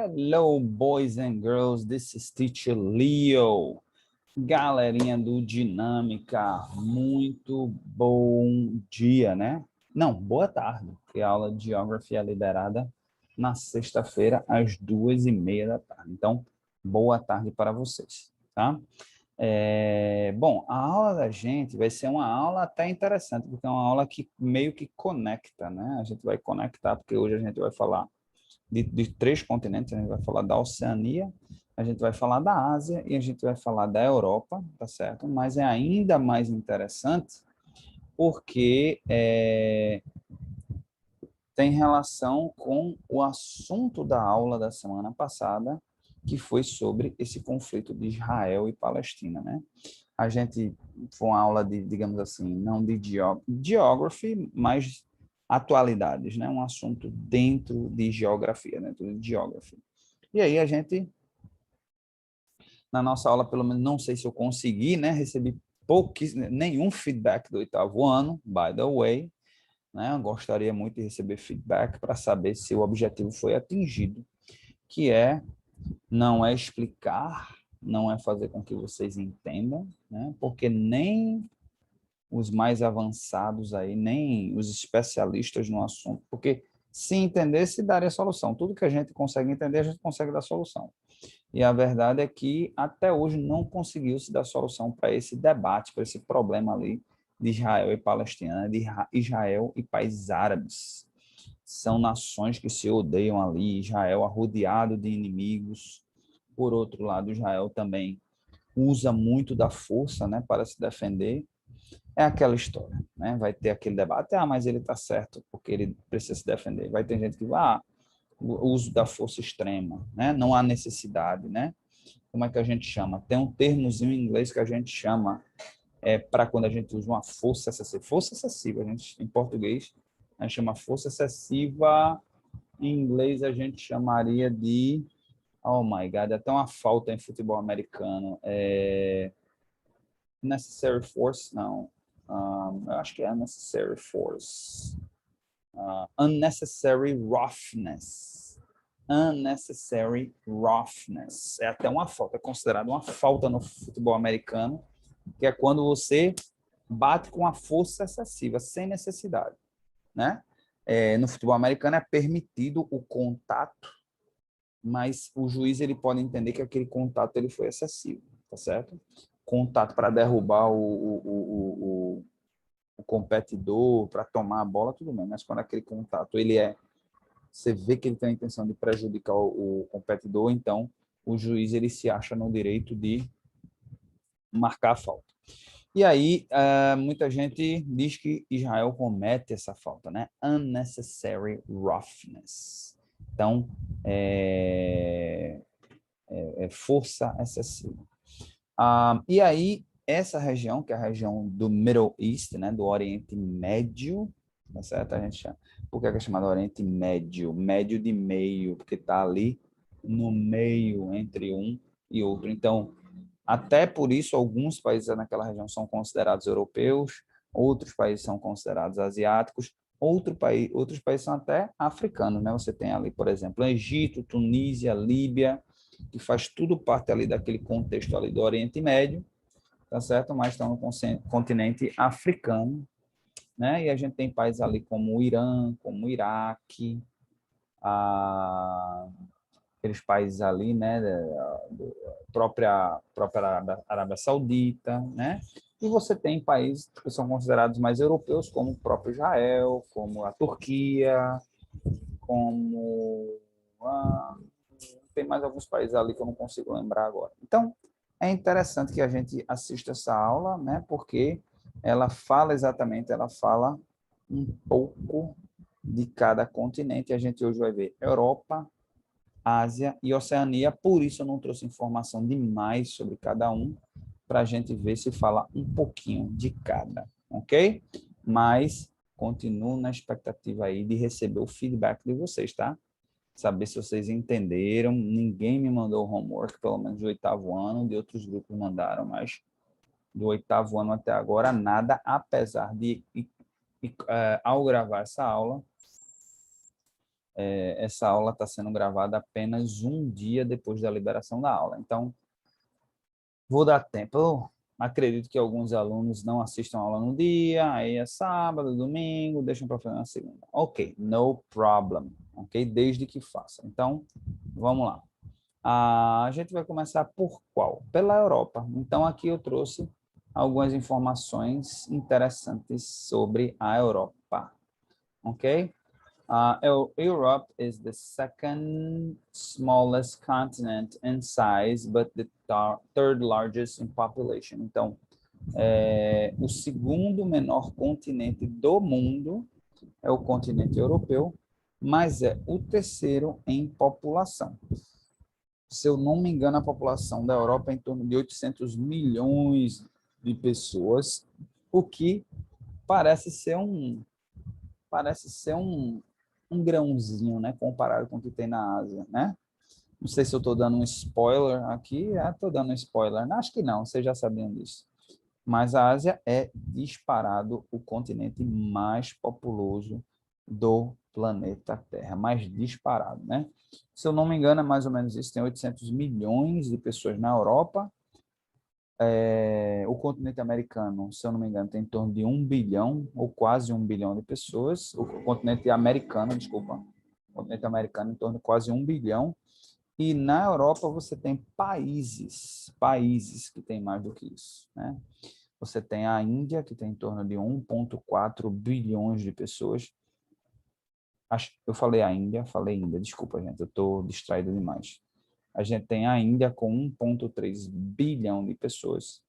Hello, boys and girls. This is Teacher Leo. Galerinha do Dinâmica, muito bom dia, né? Não, boa tarde, porque a aula de Geography é liberada na sexta-feira, às 2h30 da tarde. Então, boa tarde para vocês, tá? Bom, a aula da gente vai ser uma aula até interessante, porque é uma aula que meio que conecta, né? A gente vai conectar, porque hoje a gente vai falar de três continentes, a gente vai falar da Oceania, a gente vai falar da Ásia e a gente vai falar da Europa, tá certo? Mas é ainda mais interessante porque tem relação com o assunto da aula da semana passada, que foi sobre esse conflito de Israel e Palestina, né? A gente foi uma aula de, digamos assim, não de geography, mas atualidades, né? Um assunto dentro de geografia, dentro de geography. E aí a gente, na nossa aula, pelo menos, não sei se eu consegui, né? Recebi nenhum feedback do oitavo ano, by the way, né? Eu gostaria muito de receber feedback para saber se o objetivo foi atingido, que não é explicar, não é fazer com que vocês entendam, né? Porque nem os mais avançados aí, nem os especialistas no assunto, porque se entendesse, daria solução. Tudo que a gente consegue entender, a gente consegue dar solução. E a verdade é que até hoje não conseguiu se dar solução para esse debate, para esse problema ali de Israel e Palestina, de Israel e países árabes. São nações que se odeiam ali, Israel arrodeado de inimigos. Por outro lado, Israel também usa muito da força, né, para se defender. É aquela história, né? Vai ter aquele debate, mas ele está certo porque ele precisa se defender. Vai ter gente que vai, o uso da força extrema, né? Não há necessidade, né? Como é que a gente chama? Tem um termozinho em inglês que a gente chama para quando a gente usa uma força excessiva. Força excessiva, a gente, em português, a gente chama força excessiva, em inglês a gente chamaria de, oh my God, até uma falta em futebol americano. Necessary force, não. Eu acho que é unnecessary force. Unnecessary roughness. Unnecessary roughness. É até uma falta, é considerado uma falta no futebol americano, que é quando você bate com a força excessiva, sem necessidade, né? No futebol americano é permitido o contato, mas o juiz ele pode entender que aquele contato ele foi excessivo, tá certo? Contato para derrubar o competidor, para tomar a bola, tudo bem, mas quando aquele contato você vê que ele tem a intenção de prejudicar o competidor, então o juiz ele se acha no direito de marcar a falta. E aí, muita gente diz que Israel comete essa falta, né? Unnecessary roughness. Então, força excessiva. E aí, essa região, que é a região do Middle East, né? Do Oriente Médio, tá certo? A gente chama, por que é chamado Oriente Médio? Médio de meio, porque está ali no meio entre um e outro. Então, até por isso, alguns países naquela região são considerados europeus, outros países são considerados asiáticos, outros países são até africanos, né? Você tem ali, por exemplo, Egito, Tunísia, Líbia, que faz tudo parte ali daquele contexto ali do Oriente Médio, tá certo? Mas estão no continente africano, né? E a gente tem países ali como o Irã, como o Iraque, aqueles países ali, né, própria Arábia Saudita, né? E você tem países que são considerados mais europeus, como o próprio Israel, como a Turquia, como tem mais alguns países ali que eu não consigo lembrar agora. Então, é interessante que a gente assista essa aula, né? Porque ela fala um pouco de cada continente. A gente hoje vai ver Europa, Ásia e Oceania, por isso eu não trouxe informação demais sobre cada um, para a gente ver se fala um pouquinho de cada, ok? Mas continuo na expectativa aí de receber o feedback de vocês, tá? Saber se vocês entenderam. Ninguém me mandou o homework, pelo menos do oitavo ano, de outros grupos mandaram, mas do oitavo ano até agora nada, apesar de, ao gravar essa aula, essa aula está sendo gravada apenas um dia depois da liberação da aula. Então, vou dar tempo. Eu acredito que alguns alunos não assistam a aula no dia, aí é sábado, domingo, deixam para fazer na segunda. Ok, no problem. Ok? Desde que faça. Então, vamos lá. A gente vai começar por qual? Pela Europa. Então, aqui eu trouxe algumas informações interessantes sobre a Europa. Ok? Europe is the second smallest continent in size, but the third largest in population. Então, o segundo menor continente do mundo é o continente europeu, mas é o terceiro em população. Se eu não me engano, a população da Europa é em torno de 800 milhões de pessoas, o que parece ser um grãozinho, né, comparado com o que tem na Ásia, né? Não sei se eu estou dando um spoiler aqui. Estou dando um spoiler. Acho que não, vocês já sabiam disso. Mas a Ásia é disparado o continente mais populoso do planeta Terra, mais disparado, né? Se eu não me engano, é mais ou menos isso. Tem 800 milhões de pessoas na Europa. O continente americano, se eu não me engano, tem em torno de 1 bilhão, ou quase 1 bilhão de pessoas. O continente americano, desculpa, o continente americano em torno de quase 1 bilhão. E na Europa você tem países que têm mais do que isso, né? Você tem a Índia, que tem em torno de 1,4 bilhões de pessoas. Eu falei Índia, desculpa, gente, eu estou distraído demais. A gente tem a Índia com 1,3 bilhão de pessoas.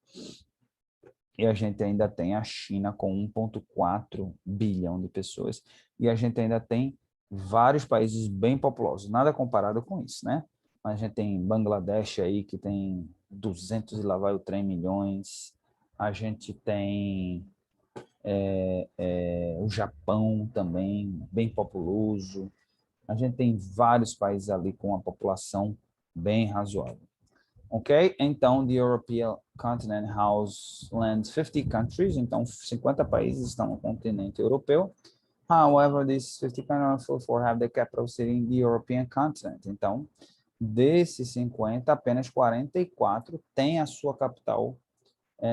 E a gente ainda tem a China com 1,4 bilhão de pessoas. E a gente ainda tem vários países bem populosos, nada comparado com isso, né? Mas a gente tem Bangladesh aí, que tem 200 e lá vai o trem milhões. A gente tem o Japão também, bem populoso. A gente tem vários países ali com uma população bem razoável. Ok? Então, the European continent lands 50 countries. Então, 50 países estão no continente europeu. However, these 50 countries have the capital city in the European continent. Então, desses 50, apenas 44 têm a sua capital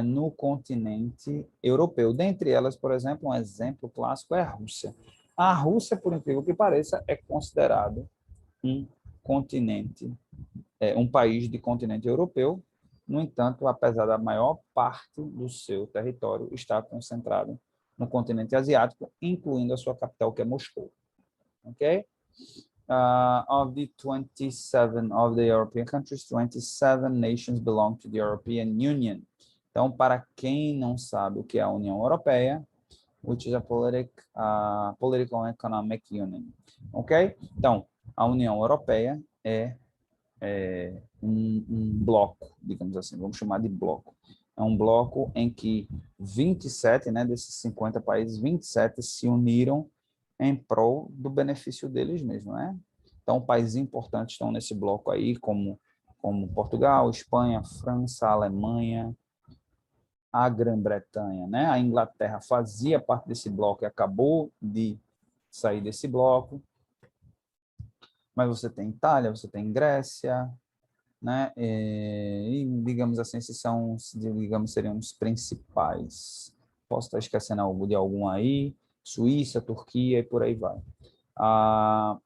no continente europeu. Dentre elas, por exemplo, um exemplo clássico é a Rússia. A Rússia, por incrível que pareça, é considerado um continente, um país de continente europeu. No entanto, apesar da maior parte do seu território estar concentrado no continente asiático, incluindo a sua capital, que é Moscou. Ok? Of the 27 of the European countries, 27 nations belong to the European Union. Então, para quem não sabe o que é a União Europeia, which is a political and economic union. Ok? Então, a União Europeia é um bloco, digamos assim, vamos chamar de bloco. É um bloco em que 27, né, desses 50 países, 27 se uniram em prol do benefício deles mesmos, né? Então, países importantes estão nesse bloco aí, como Portugal, Espanha, França, Alemanha, a Grã-Bretanha, né? A Inglaterra fazia parte desse bloco e acabou de sair desse bloco. Mas você tem Itália, você tem Grécia, né? E digamos assim, esses são, digamos, seriam os principais. Posso estar esquecendo de algum aí, Suíça, Turquia e por aí vai.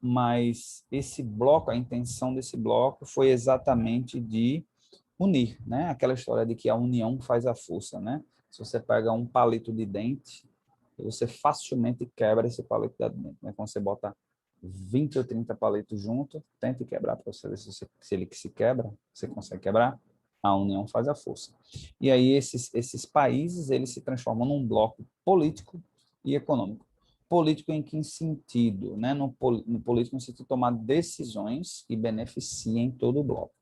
Mas esse bloco, a intenção desse bloco foi exatamente de unir, né? Aquela história de que a união faz a força, né? Se você pega um palito de dente, você facilmente quebra esse palito de dente, né? Quando você bota 20 ou 30 palitos junto, tente quebrar para você ver se ele se quebra, você consegue quebrar. A união faz a força. E aí esses países, eles se transformam num bloco político e econômico. Político em que sentido? Né? No político, no sentido de tomar decisões que beneficiem todo o bloco.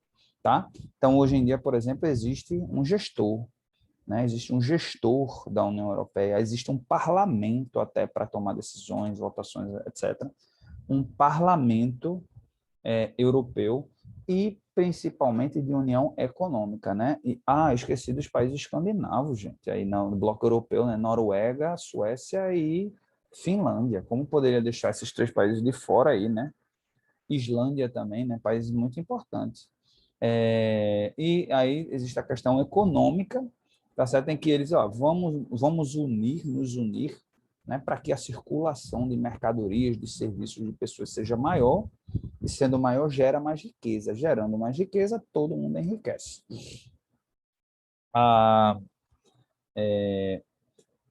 Tá? Então, hoje em dia, por exemplo, existe um gestor, né? Existe um gestor da União Europeia, existe um parlamento até para tomar decisões, votações, etc. Um parlamento europeu e principalmente de união econômica, né? E, esqueci dos países escandinavos, gente, aí no bloco europeu, né? Noruega, Suécia e Finlândia. Como poderia deixar esses três países de fora aí, né? Islândia também, né? Países muito importantes. E aí existe a questão econômica, tá certo? Em que eles, ó, vamos nos unir, né, para que a circulação de mercadorias, de serviços, de pessoas seja maior, e sendo maior gera mais riqueza. Gerando mais riqueza, todo mundo enriquece. Ah,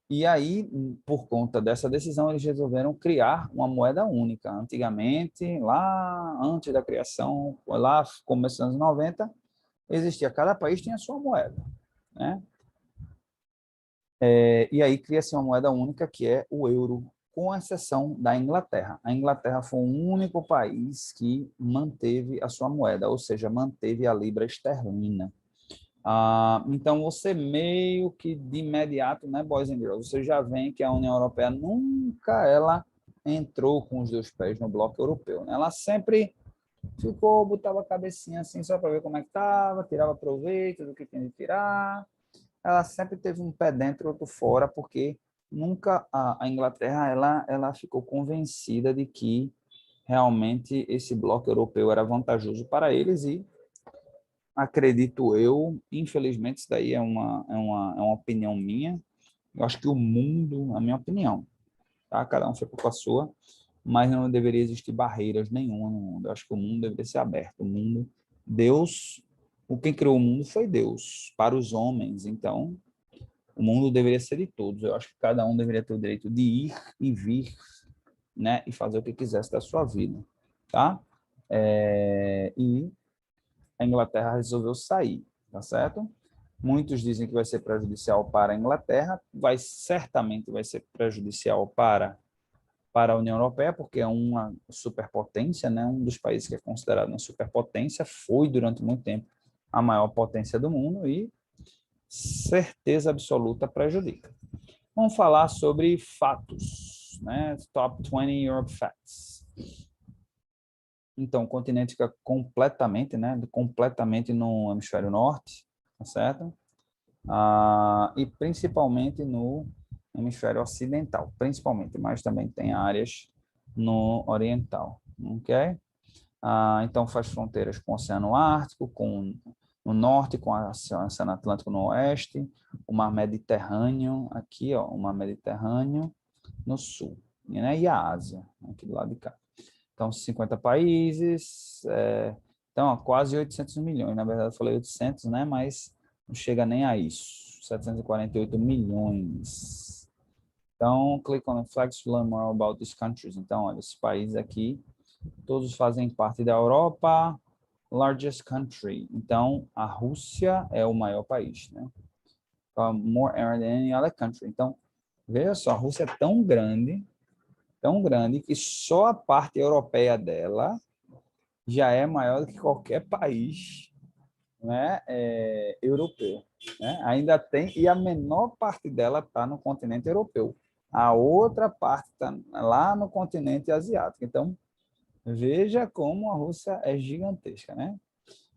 e aí, por conta dessa decisão, eles resolveram criar uma moeda única. Antigamente, lá antes da criação, lá começo dos anos 90, existia, cada país tinha a sua moeda, né? E aí cria-se uma moeda única que é o euro, com exceção da Inglaterra. A Inglaterra foi o único país que manteve a sua moeda, ou seja, manteve a libra esterlina. Então, você meio que de imediato, né, boys and girls, você já vê que a União Europeia nunca ela entrou com os dois pés no bloco europeu, né? Ela sempre ficou, botava a cabecinha assim só para ver como é que estava, tirava proveito do que tinha de tirar. Ela sempre teve um pé dentro e outro fora, porque nunca a Inglaterra ela ficou convencida de que realmente esse bloco europeu era vantajoso para eles e acredito eu, infelizmente, isso daí é uma opinião minha. Eu acho que o mundo, a minha opinião, tá? Cada um fica com a sua, mas não deveria existir barreiras nenhuma no mundo. Eu acho que o mundo deveria ser aberto. O mundo, Deus, quem criou o mundo foi Deus, para os homens. Então, o mundo deveria ser de todos. Eu acho que cada um deveria ter o direito de ir e vir, né? E fazer o que quisesse da sua vida, tá? E a Inglaterra resolveu sair, tá certo? Muitos dizem que vai ser prejudicial para a Inglaterra, certamente vai ser prejudicial para a União Europeia, porque é uma superpotência, né? Um dos países que é considerado uma superpotência, foi durante muito tempo a maior potência do mundo e certeza absoluta prejudica. Vamos falar sobre fatos, né? Top 20 Europe Facts. Então, o continente fica completamente, né? Completamente no hemisfério norte, tá certo? E principalmente no hemisfério ocidental, principalmente, mas também tem áreas no oriental, ok? Então faz fronteiras com o Oceano Ártico, com no norte, com o Oceano Atlântico no oeste, o Mar Mediterrâneo aqui, ó, o Mar Mediterrâneo no sul, né? E a Ásia, aqui do lado de cá. Então, 50 países, então, ó, quase 800 milhões. Na verdade, eu falei 800, né? Mas não chega nem a isso. 748 milhões. Então, click on the flags to learn more about these countries. Então, olha, esses países aqui, todos fazem parte da Europa, largest country. Então, a Rússia é o maior país, né? More than any other country. Então, veja só, a Rússia é tão grande que só a parte europeia dela já é maior do que qualquer país, né, europeu, né? Ainda tem, e a menor parte dela está no continente europeu. A outra parte está lá no continente asiático. Então, veja como a Rússia é gigantesca, né?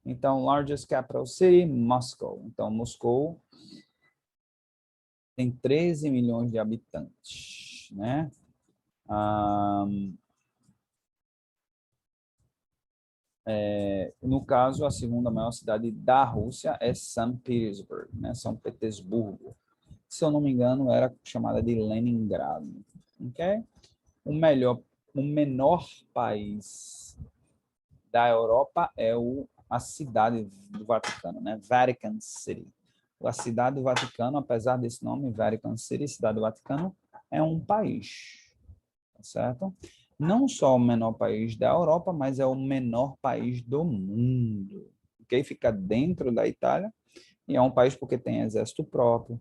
Então, largest capital city, Moscow. Então, Moscou tem 13 milhões de habitantes, né? No caso, a segunda maior cidade da Rússia é São Petersburgo, né? São Petersburgo. Se eu não me engano, era chamada de Leningrado. Okay? O melhor, o menor país da Europa é a cidade do Vaticano, né? Vatican City. A cidade do Vaticano, apesar desse nome, Vatican City, cidade do Vaticano, é um país, tá certo? Não só o menor país da Europa, mas é o menor país do mundo. Ok? Fica dentro da Itália e é um país porque tem exército próprio,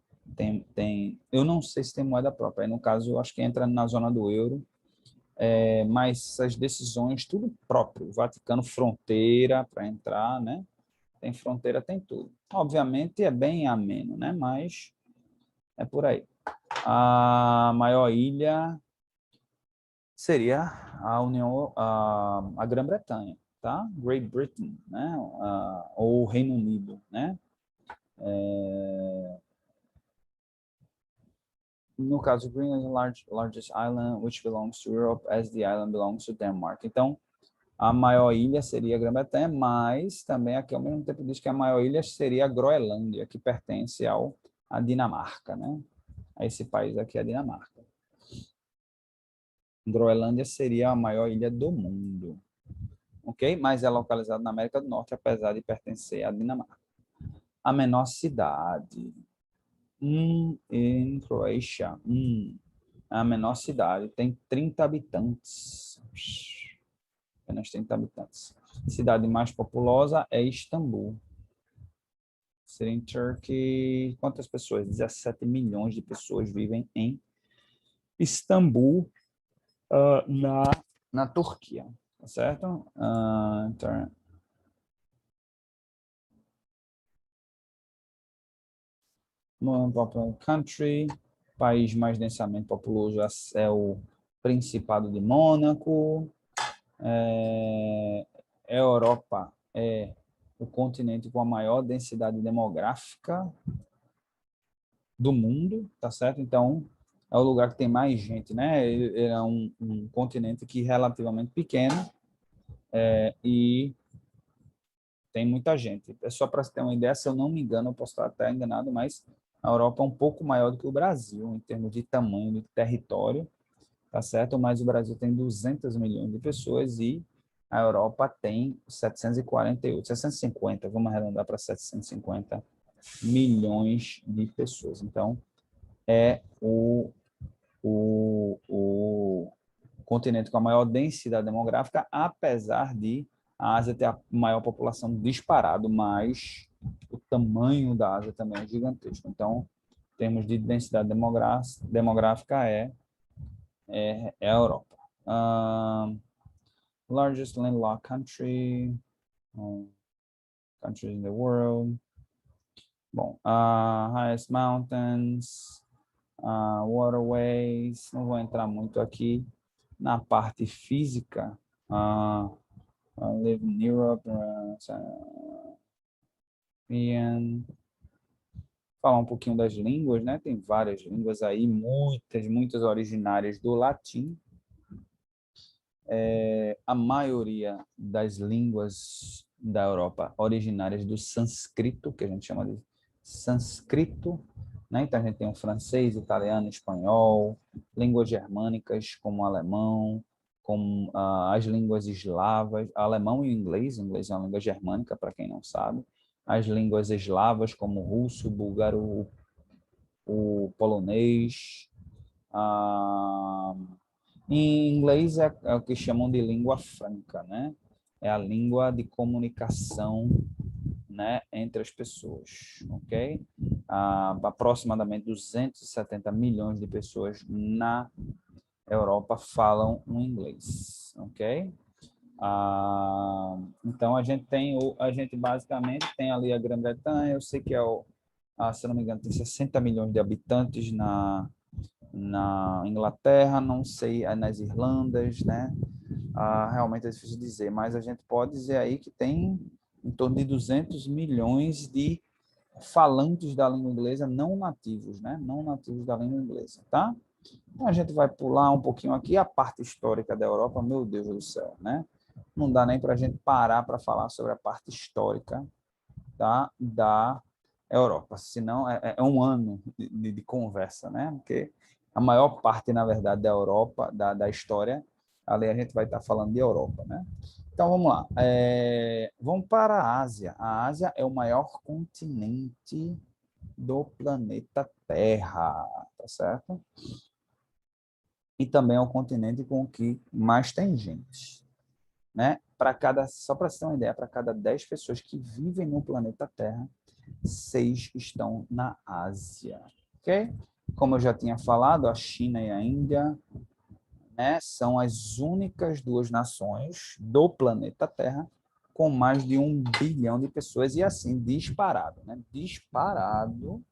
eu não sei se tem moeda própria, aí no caso eu acho que entra na zona do euro, mas as decisões, tudo próprio, o Vaticano fronteira para entrar, né? Tem fronteira, tem tudo. Obviamente é bem ameno, né? Mas é por aí. A maior ilha seria a Grã-Bretanha, tá? Great Britain, né? Ou Reino Unido, né? No caso, Greenland is the largest island which belongs to Europe as the island belongs to Denmark. Então, A maior ilha seria a Grã-Bretanha, mas também aqui ao mesmo tempo diz que a maior ilha seria a Groenlândia, que pertence à Dinamarca, né? A esse país aqui, a Dinamarca. Groenlândia seria a maior ilha do mundo, ok? Mas é localizada na América do Norte, apesar de pertencer à Dinamarca. A menor cidade em Croácia, a menor cidade, tem 30 habitantes. Apenas 30 habitantes. Cidade mais populosa é Istambul. Seria em Turkey. Quantas pessoas? 17 milhões de pessoas vivem em Istambul, na Turquia. Tá certo? Então, country, país mais densamente populoso é o Principado de Mônaco. Europa é o continente com a maior densidade demográfica do mundo, tá certo? Então, é o lugar que tem mais gente, né? Ele é um continente que é relativamente pequeno e tem muita gente. É só para você ter uma ideia, se eu não me engano, eu posso estar até enganado, mas a Europa é um pouco maior do que o Brasil, em termos de tamanho, de território, tá certo? Mas o Brasil tem 200 milhões de pessoas e a Europa tem 748, 750, vamos arredondar para 750 milhões de pessoas. Então, é o continente com a maior densidade demográfica, apesar de a Ásia ter a maior população disparado, mas o tamanho da Ásia também é gigantesco. Então, em termos de densidade demográfica, é a Europa. Largest landlocked country, countries in the world. Bom, highest mountains, waterways, não vou entrar muito aqui na parte física. Live in Europe, falar um pouquinho das línguas, né? Tem várias línguas aí, muitas originárias do latim. A maioria das línguas da Europa originárias do sânscrito, que a gente chama de sânscrito, né? Então a gente tem o francês, italiano, espanhol, línguas germânicas como o alemão, como as línguas eslavas, alemão e inglês é uma língua germânica, para quem não sabe, as línguas eslavas como o russo, o búlgaro, o polonês, em inglês é o que chamam de língua franca, né? É a língua de comunicação, né, entre as pessoas, ok? Aproximadamente 270 milhões de pessoas na Europa falam o inglês, ok? Então a gente basicamente tem ali a Grã-Bretanha, eu sei que se não me engano, tem 60 milhões de habitantes na Inglaterra, não sei nas Irlandas, né? Realmente é difícil dizer, mas a gente pode dizer aí que tem em torno de 200 milhões de falantes da língua inglesa não nativos, né? Não nativos da língua inglesa, tá? Então a gente vai pular um pouquinho aqui a parte histórica da Europa, meu Deus do céu, né? Não dá nem para a gente parar para falar sobre a parte histórica da Europa, senão é um ano de conversa, né? Porque a maior parte, na verdade, da Europa, da história, ali a gente vai estar falando de Europa, né? Então, vamos lá. Vamos para a Ásia. A Ásia é o maior continente do planeta Terra, tá certo? E também é o continente com o que mais tem gente, né? Só para você ter uma ideia, para cada 10 pessoas que vivem no planeta Terra, 6 estão na Ásia, ok? Como eu já tinha falado, a China e a Índia, né, são as únicas duas nações do planeta Terra com mais de 1 bilhão de pessoas e assim, disparado, né? Disparado,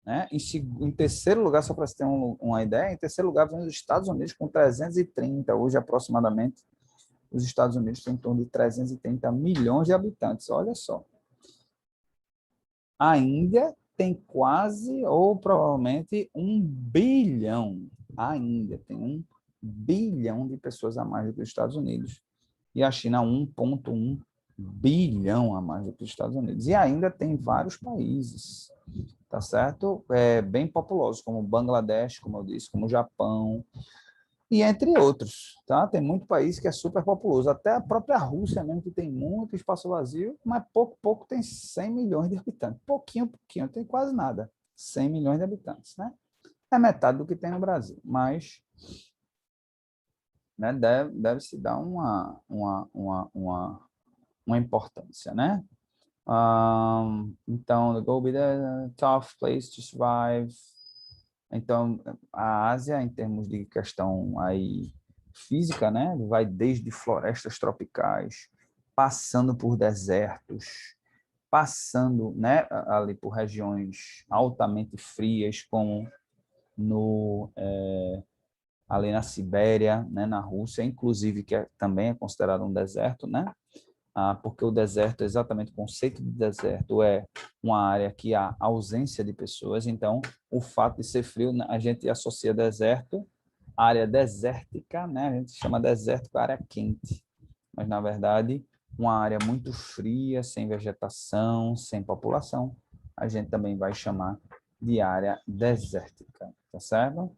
né? Em terceiro lugar, só para você ter uma ideia, em terceiro lugar vem os Estados Unidos com 330, hoje aproximadamente, os Estados Unidos têm em torno de 330 milhões de habitantes, olha só. A Índia tem quase, ou provavelmente, 1 bilhão. A Índia tem 1 bilhão de pessoas a mais do que os Estados Unidos. e a China 1,1 bilhão a mais do que os Estados Unidos. E ainda tem vários países, tá certo? Bem populosos, como Bangladesh, como eu disse, como Japão, e entre outros, tá? Tem muito país que é super populoso, até a própria Rússia mesmo, que tem muito espaço vazio, mas pouco tem 100 milhões de habitantes. Pouquinho, tem quase nada. 100 milhões de habitantes, né? É metade do que tem no Brasil, mas, né, deve se dar uma importância, né? Então, the goal be the tough place to survive. Então, a Ásia, em termos de questão aí física, né, vai desde florestas tropicais, passando por desertos, passando, né, ali por regiões altamente frias, como no ali na Sibéria, né, na Rússia, inclusive que também é considerado um deserto, né? Porque o deserto, exatamente o conceito de deserto, é uma área que há ausência de pessoas, então o fato de ser frio, a gente associa deserto, área desértica, né? A gente chama deserto para área quente, mas na verdade uma área muito fria, sem vegetação, sem população, a gente também vai chamar de área desértica, tá certo?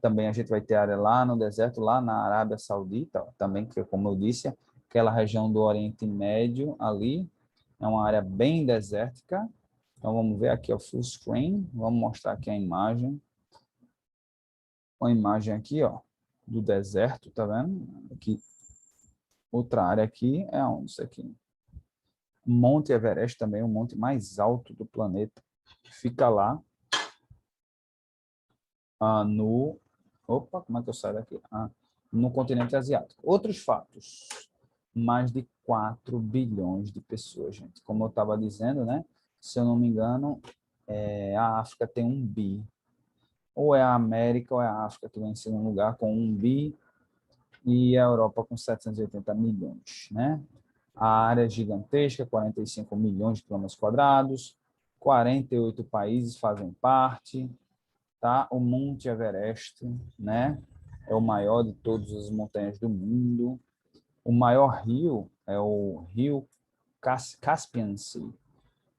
Também a gente vai ter área lá no deserto, lá na Arábia Saudita, também, que como eu disse, aquela região do Oriente Médio ali, é uma área bem desértica. Então vamos ver aqui o full screen, vamos mostrar aqui a imagem. Uma imagem aqui, ó, do deserto, tá vendo? Aqui, outra área aqui é onde isso aqui? Monte Everest também, o monte mais alto do planeta. Fica lá no... Opa, como é que eu saio daqui? No continente asiático. Outros fatos. Mais de 4 bilhões de pessoas, gente. Como eu estava dizendo, né? Se eu não me engano, a África tem 1 bi. Ou é a América ou é a África que vem em segundo lugar com 1 bi e a Europa com 780 milhões, né? A área é gigantesca, 45 milhões de quilômetros quadrados, 48 países fazem parte, tá? O Monte Everest, né? É o maior de todas as montanhas do mundo. O maior rio é o rio Caspian Sea.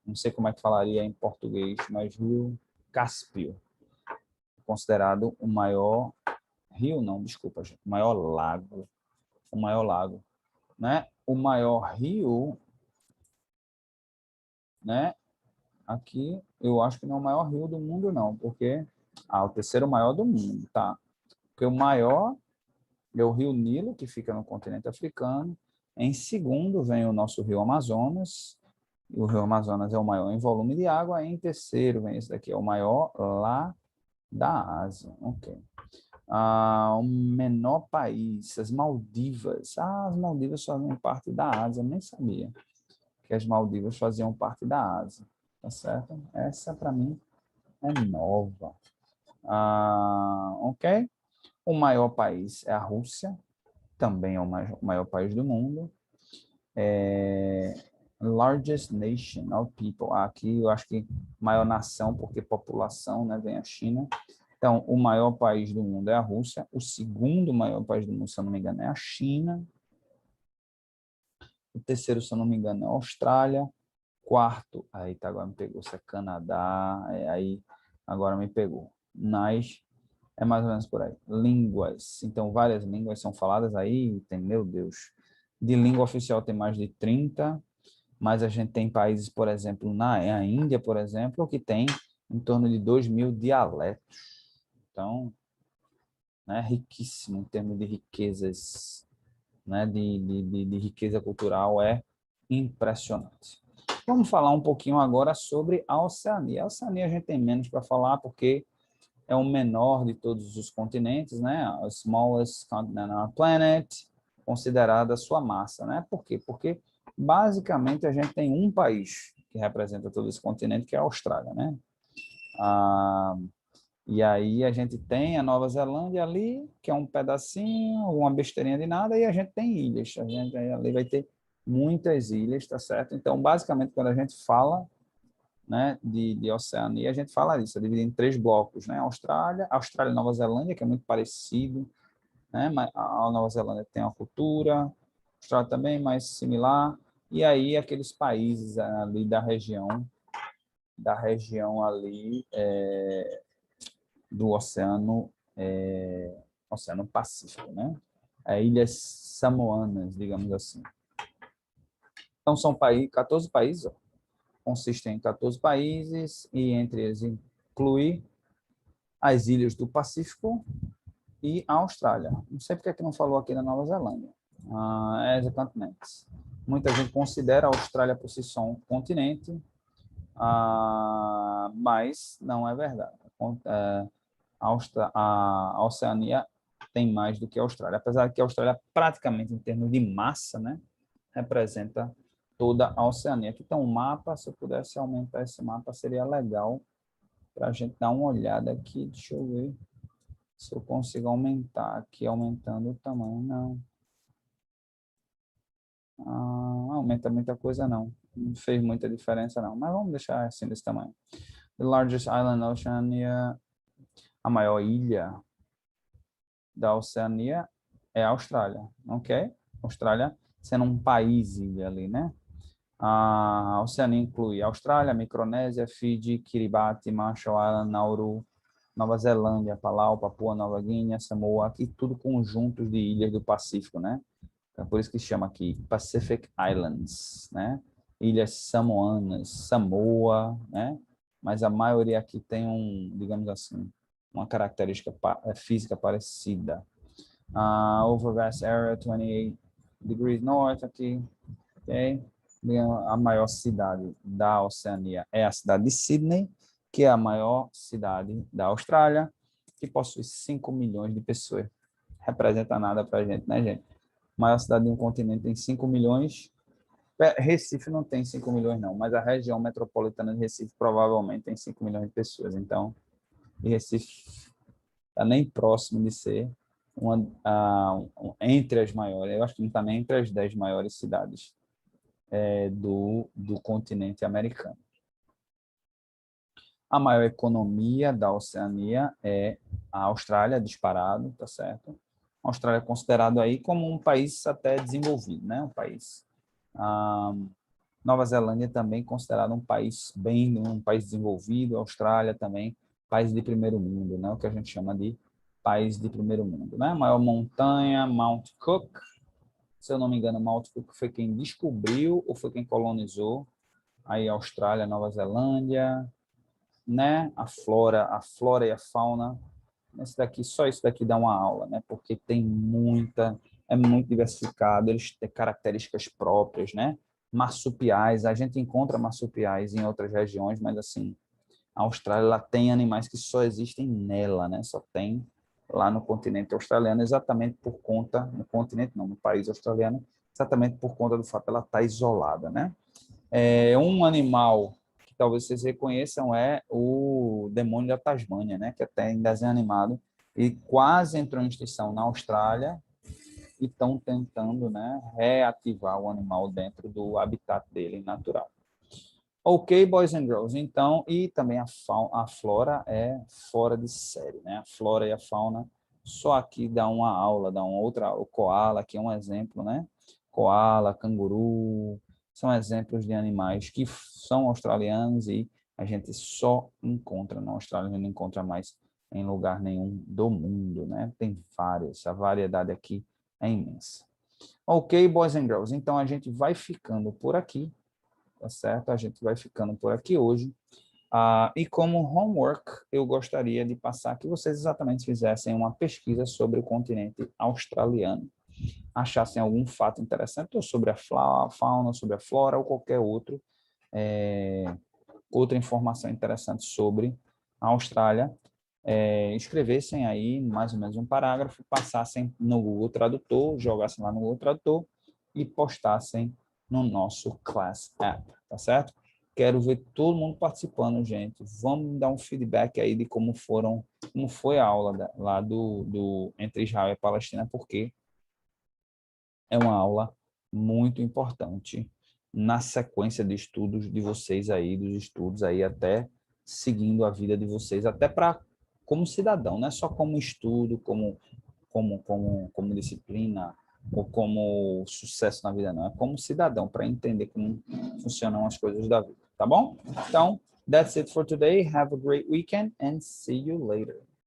Não sei como é que falaria em português, mas rio Cáspio. Considerado o maior rio, não, desculpa, gente, o maior lago. O maior lago, né? O maior rio, né? Aqui, eu acho que não é o maior rio do mundo, não, porque... o terceiro maior do mundo, tá? Porque o maior é o rio Nilo, que fica no continente africano. Em segundo vem o nosso rio Amazonas. O rio Amazonas é o maior em volume de água. Em terceiro vem esse daqui, é o maior lá da Ásia. Ok. O menor país, as Maldivas. As Maldivas fazem parte da Ásia, nem sabia que as Maldivas faziam parte da Ásia. Tá certo? Essa, para mim, é nova. Ok. O maior país é a Rússia, também é o maior país do mundo. Largest nation of people. Aqui eu acho que maior nação, porque população, né, vem a China. Então, o maior país do mundo é a Rússia. O segundo maior país do mundo, se eu não me engano, é a China. O terceiro, se eu não me engano, é a Austrália. Quarto, aí tá, agora me pegou, se é Canadá, aí agora me pegou. Mas é mais ou menos por aí. Línguas. Então, várias línguas são faladas aí, tem, meu Deus. De língua oficial tem mais de 30, mas a gente tem países, por exemplo, na Índia, por exemplo, que tem em torno de 2.000 dialetos. Então, né, riquíssimo em termos de riquezas, né, de riqueza cultural, é impressionante. Vamos falar um pouquinho agora sobre a Oceania. A Oceania a gente tem menos para falar, porque é o menor de todos os continentes, né? O smallest continent on our planet, considerada a sua massa, né? Por quê? Porque basicamente a gente tem um país que representa todo esse continente, que é a Austrália, né? E aí a gente tem a Nova Zelândia ali, que é um pedacinho, uma besteirinha de nada, e a gente tem ilhas. A gente ali vai ter muitas ilhas, tá certo? Então, basicamente, quando a gente fala, né, de Oceania, a gente fala isso, é dividido em 3 blocos, né? Austrália e Nova Zelândia, que é muito parecido, né? Mas a Nova Zelândia tem uma cultura, Austrália também, mais similar. E aí aqueles países ali da região ali do Oceano Pacífico, né? Ilhas Samoanas, digamos assim. Então, são 14 países, ó. Consistem em 14 países e entre eles inclui as ilhas do Pacífico e a Austrália. Não sei porque é que não falou aqui da Nova Zelândia. As continentes. Muita gente considera a Austrália por si só um continente, mas não é verdade. A Oceania tem mais do que a Austrália, apesar de que a Austrália, praticamente em termos de massa, né, representa toda a Oceania. Aqui tem um mapa, se eu pudesse aumentar esse mapa, seria legal para a gente dar uma olhada aqui. Deixa eu ver se eu consigo aumentar aqui, aumentando o tamanho. Não. Não aumenta muita coisa, não. Não fez muita diferença, não. Mas vamos deixar assim desse tamanho. The largest island Oceania, a maior ilha da Oceania é a Austrália, ok? Austrália sendo um país ilha ali, né? A Oceania inclui Austrália, Micronésia, Fiji, Kiribati, Marshall Island, Nauru, Nova Zelândia, Palau, Papua Nova Guiné, Samoa, aqui tudo conjuntos de ilhas do Pacífico, né? É por isso que chama aqui Pacific Islands, né? Ilhas Samoanas, Samoa, né? Mas a maioria aqui tem digamos assim, uma característica física parecida. Over vast area, 28 degrees north aqui, ok? A maior cidade da Oceania é a cidade de Sydney, que é a maior cidade da Austrália, que possui 5 milhões de pessoas. Representa nada para a gente, né, gente? A maior cidade de um continente tem 5 milhões. Recife não tem 5 milhões, não, mas a região metropolitana de Recife provavelmente tem 5 milhões de pessoas. Então, e Recife está nem próximo de ser entre as maiores. Eu acho que não está nem entre as 10 maiores cidades do continente americano. A maior economia da Oceania é a Austrália, disparado, tá certo? A Austrália é considerado aí como um país até desenvolvido, né? Um país. Nova Zelândia também considerado um país desenvolvido. A Austrália também país de primeiro mundo, né? O que a gente chama de país de primeiro mundo, né? A maior montanha, Mount Cook. Se eu não me engano, Mount Cook foi quem descobriu ou foi quem colonizou aí a Austrália, Nova Zelândia, né? A flora e a fauna. Só isso daqui dá uma aula, né? Porque é muito diversificado, eles têm características próprias, né? Marsupiais, a gente encontra marsupiais em outras regiões, mas assim, a Austrália ela tem animais que só existem nela, né? Só tem lá no continente australiano, exatamente por conta, no continente não, no país australiano, exatamente por conta do fato de ela estar isolada, né? Um animal que talvez vocês reconheçam é o demônio da Tasmânia, né? Que até em desenho animado e quase entrou em extinção na Austrália e estão tentando, né, reativar o animal dentro do habitat dele natural. Ok, boys and girls. Então, e também a flora é fora de série, né? A flora e a fauna só aqui dá uma aula, dá uma outra. O koala aqui é um exemplo, né? Koala, canguru, são exemplos de animais que são australianos e a gente só encontra na Austrália, a gente não encontra mais em lugar nenhum do mundo, né? Tem várias, a variedade aqui é imensa. Ok, boys and girls. Então, a gente vai ficando por aqui. Tá certo? A gente vai ficando por aqui hoje. E como homework, eu gostaria de passar que vocês exatamente fizessem uma pesquisa sobre o continente australiano. Achassem algum fato interessante, ou sobre a fauna, sobre a flora, ou qualquer outra informação interessante sobre a Austrália. Escrevessem aí mais ou menos um parágrafo, passassem no Google Tradutor, jogassem lá no Google Tradutor e postassem no nosso Class App, tá certo? Quero ver todo mundo participando, gente. Vamos dar um feedback aí de como foi a aula lá do entre Israel e Palestina, porque é uma aula muito importante na sequência de estudos de vocês aí, dos estudos aí até seguindo a vida de vocês, até para como cidadão, não é só como estudo, como disciplina ou como sucesso na vida, não. É como cidadão, para entender como funcionam as coisas da vida, tá bom? Então, that's it for today. Have a great weekend and see you later.